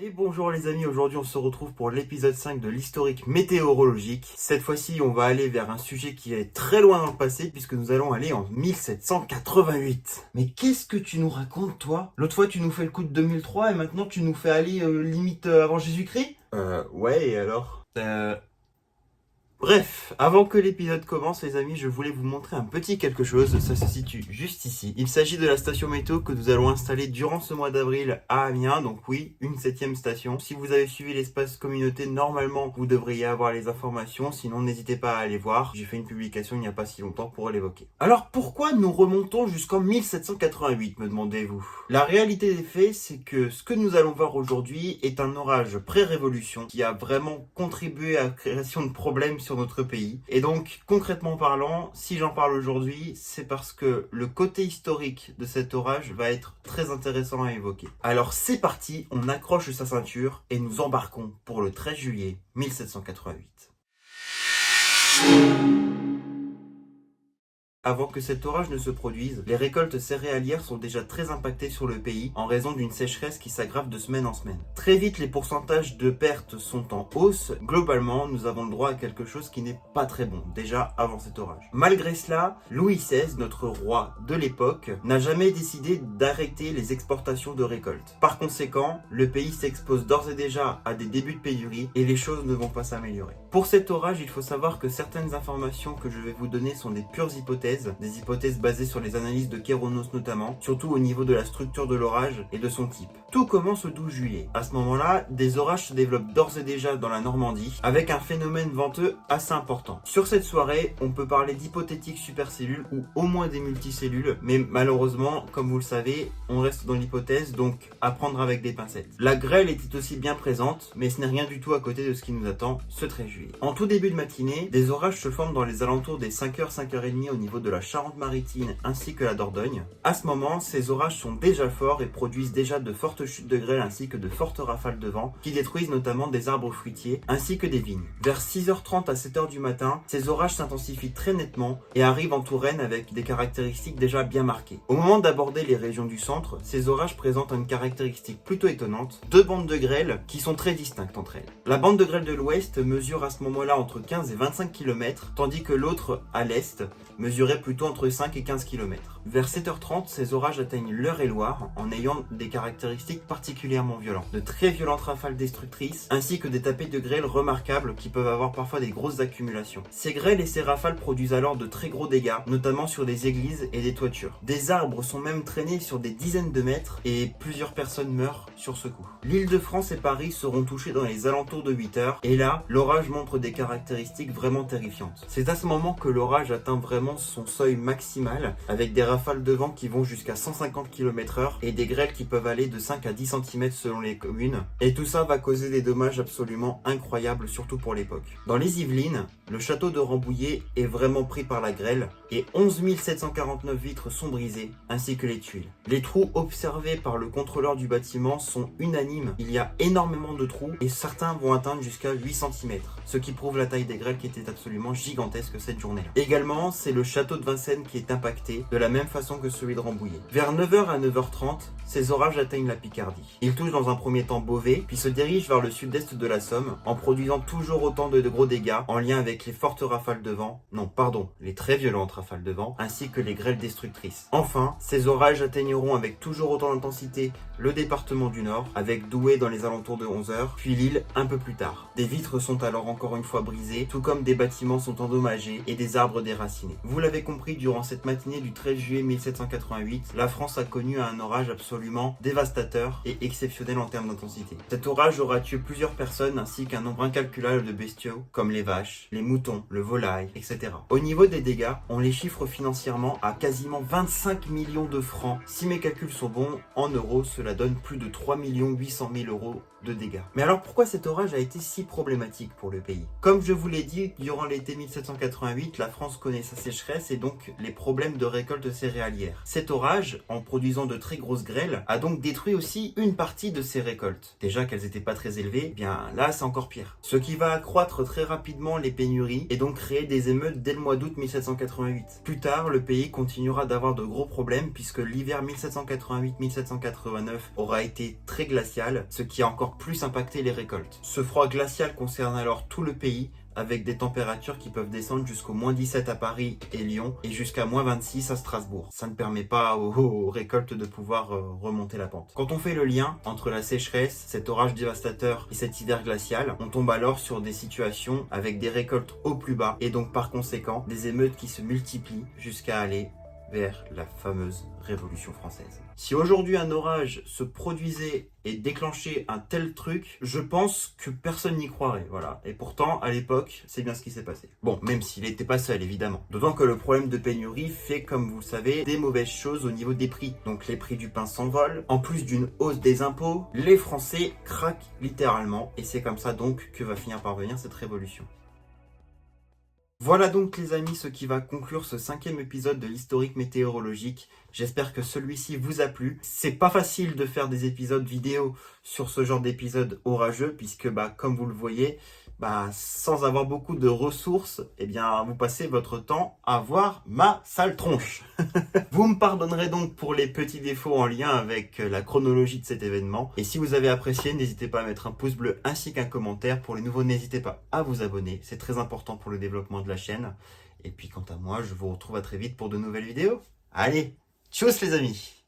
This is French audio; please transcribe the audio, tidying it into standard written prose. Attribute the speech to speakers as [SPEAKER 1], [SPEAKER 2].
[SPEAKER 1] Et bonjour les amis, aujourd'hui on se retrouve pour l'épisode 5 de l'historique météorologique. Cette fois-ci on va aller vers un sujet qui est très loin dans le passé puisque nous allons aller en 1788. Mais qu'est-ce que tu nous racontes toi? L'autre fois tu nous fais le coup de 2003 et maintenant tu nous fais aller limite avant Jésus-Christ? Ouais et alors? Bref, avant que l'épisode commence les amis, je voulais vous montrer un petit quelque chose, ça se situe juste ici. Il s'agit de la station météo que nous allons installer durant ce mois d'avril à Amiens, donc oui, une 7e station. Si vous avez suivi l'espace communauté, normalement vous devriez avoir les informations, sinon n'hésitez pas à aller voir. J'ai fait une publication il n'y a pas si longtemps pour l'évoquer. Alors pourquoi nous remontons jusqu'en 1788, me demandez-vous? La réalité des faits, c'est que ce que nous allons voir aujourd'hui est un orage pré-révolution qui a vraiment contribué à la création de problèmes sur notre pays. Et donc, concrètement parlant, si j'en parle aujourd'hui, c'est parce que le côté historique de cet orage va être très intéressant à évoquer. Alors c'est parti, on accroche sa ceinture et nous embarquons pour le 13 juillet 1788. Avant que cet orage ne se produise, les récoltes céréalières sont déjà très impactées sur le pays en raison d'une sécheresse qui s'aggrave de semaine en semaine. Très vite, les pourcentages de pertes sont en hausse. Globalement, nous avons le droit à quelque chose qui n'est pas très bon, déjà avant cet orage. Malgré cela, Louis XVI, notre roi de l'époque, n'a jamais décidé d'arrêter les exportations de récoltes. Par conséquent, le pays s'expose d'ores et déjà à des débuts de pénurie et les choses ne vont pas s'améliorer. Pour cet orage, il faut savoir que certaines informations que je vais vous donner sont des pures hypothèses, des hypothèses basées sur les analyses de Kéronos notamment, surtout au niveau de la structure de l'orage et de son type. Tout commence le 12 juillet. À ce moment-là, des orages se développent d'ores et déjà dans la Normandie, avec un phénomène venteux assez important. Sur cette soirée, on peut parler d'hypothétiques supercellules ou au moins des multicellules, mais malheureusement, comme vous le savez, on reste dans l'hypothèse, donc à prendre avec des pincettes. La grêle était aussi bien présente, mais ce n'est rien du tout à côté de ce qui nous attend ce 13 juillet. En tout début de matinée, des orages se forment dans les alentours des 5h, 5h30 au niveau de la Charente-Maritime ainsi que la Dordogne. À ce moment, ces orages sont déjà forts et produisent déjà de fortes chutes de grêle ainsi que de fortes rafales de vent qui détruisent notamment des arbres fruitiers ainsi que des vignes. Vers 6h30 à 7h du matin, ces orages s'intensifient très nettement et arrivent en Touraine avec des caractéristiques déjà bien marquées. Au moment d'aborder les régions du centre, ces orages présentent une caractéristique plutôt étonnante, deux bandes de grêle qui sont très distinctes entre elles. La bande de grêle de l'ouest mesure à ce moment-là entre 15 et 25 km, tandis que l'autre, à l'est, mesurait plutôt entre 5 et 15 km. Vers 7h30, ces orages atteignent l'Eure-et-Loir en ayant des caractéristiques particulièrement violentes. De très violentes rafales destructrices, ainsi que des tapis de grêle remarquables qui peuvent avoir parfois des grosses accumulations. Ces grêles et ces rafales produisent alors de très gros dégâts, notamment sur des églises et des toitures. Des arbres sont même traînés sur des dizaines de mètres et plusieurs personnes meurent sur ce coup. L'Île-de-France et Paris seront touchés dans les alentours de 8h et là, l'orage montre des caractéristiques vraiment terrifiantes. C'est à ce moment que l'orage atteint vraiment son seuil maximal avec des rafales de vent qui vont jusqu'à 150 km/h et des grêles qui peuvent aller de 5 à 10 cm selon les communes. Et tout ça va causer des dommages absolument incroyables, surtout pour l'époque. Dans les Yvelines, le château de Rambouillet est vraiment pris par la grêle et 11 749 vitres sont brisées, ainsi que les tuiles. Les trous observés par le contrôleur du bâtiment sont unanimes. Il y a énormément de trous et certains vont atteindre jusqu'à 8 cm, ce qui prouve la taille des grêles qui était absolument gigantesque cette journée-là. Également, c'est le château de Vincennes qui est impacté de la même façon que celui de Rambouillet. Vers 9h à 9h30, ces orages atteignent la Picardie. Ils touchent dans un premier temps Beauvais, puis se dirigent vers le sud-est de la Somme, en produisant toujours autant de gros dégâts en lien avec les fortes rafales de vent, les très violentes rafales de vent, ainsi que les grêles destructrices. Enfin, ces orages atteigneront avec toujours autant d'intensité le département du Nord, avec Douai dans les alentours de 11h, puis Lille un peu plus tard. Des vitres sont alors encore une fois brisées, tout comme des bâtiments sont endommagés et des arbres déracinés. Vous l'avez compris, durant cette matinée du 13 juillet 1788, la France a connu un orage absolument dévastateur et exceptionnel en termes d'intensité. Cet orage aura tué plusieurs personnes ainsi qu'un nombre incalculable de bestiaux comme les vaches, les moutons, le volaille, etc. Au niveau des dégâts, on les chiffre financièrement à quasiment 25 millions de francs. Si mes calculs sont bons, en euros, cela donne plus de 3 800 000 euros de dégâts. Mais alors pourquoi cet orage a été si problématique pour le pays? Comme je vous l'ai dit, durant l'été 1788, la France connaît sa sécheresse et donc les problèmes de récolte céréalière. Cet orage, en produisant de très grosses grêles, a donc détruit aussi une partie de ces récoltes. Déjà qu'elles n'étaient pas très élevées, eh bien là c'est encore pire. Ce qui va accroître très rapidement les pénuries et donc créer des émeutes dès le mois d'août 1788. Plus tard, le pays continuera d'avoir de gros problèmes puisque l'hiver 1788-1789 aura été très glacial, ce qui a encore plus impacté les récoltes. Ce froid glacial concerne alors tout le pays, avec des températures qui peuvent descendre jusqu'au -17 à Paris et Lyon et jusqu'à -26 à Strasbourg. Ça ne permet pas aux récoltes de pouvoir remonter la pente. Quand on fait le lien entre la sécheresse, cet orage dévastateur et cet hiver glacial, on tombe alors sur des situations avec des récoltes au plus bas et donc par conséquent des émeutes qui se multiplient jusqu'à aller vers la fameuse Révolution française. Si aujourd'hui un orage se produisait et déclenchait un tel truc, je pense que personne n'y croirait, voilà. Et pourtant, à l'époque, c'est bien ce qui s'est passé. Bon, même s'il n'était pas seul, évidemment. D'autant que le problème de pénurie fait, comme vous le savez, des mauvaises choses au niveau des prix. Donc les prix du pain s'envolent, en plus d'une hausse des impôts, les Français craquent littéralement, et c'est comme ça donc que va finir par venir cette révolution. Voilà donc les amis ce qui va conclure ce 5e épisode de l'historique météorologique. J'espère que celui-ci vous a plu. C'est pas facile de faire des épisodes vidéo sur ce genre d'épisode orageux puisque comme vous le voyez, sans avoir beaucoup de ressources, eh bien vous passez votre temps à voir ma sale tronche. Vous me pardonnerez donc pour les petits défauts en lien avec la chronologie de cet événement. Et si vous avez apprécié, n'hésitez pas à mettre un pouce bleu ainsi qu'un commentaire. Pour les nouveaux, n'hésitez pas à vous abonner. C'est très important pour le développement de la chaîne. Et puis quant à moi, je vous retrouve à très vite pour de nouvelles vidéos. Allez, tchuss les amis!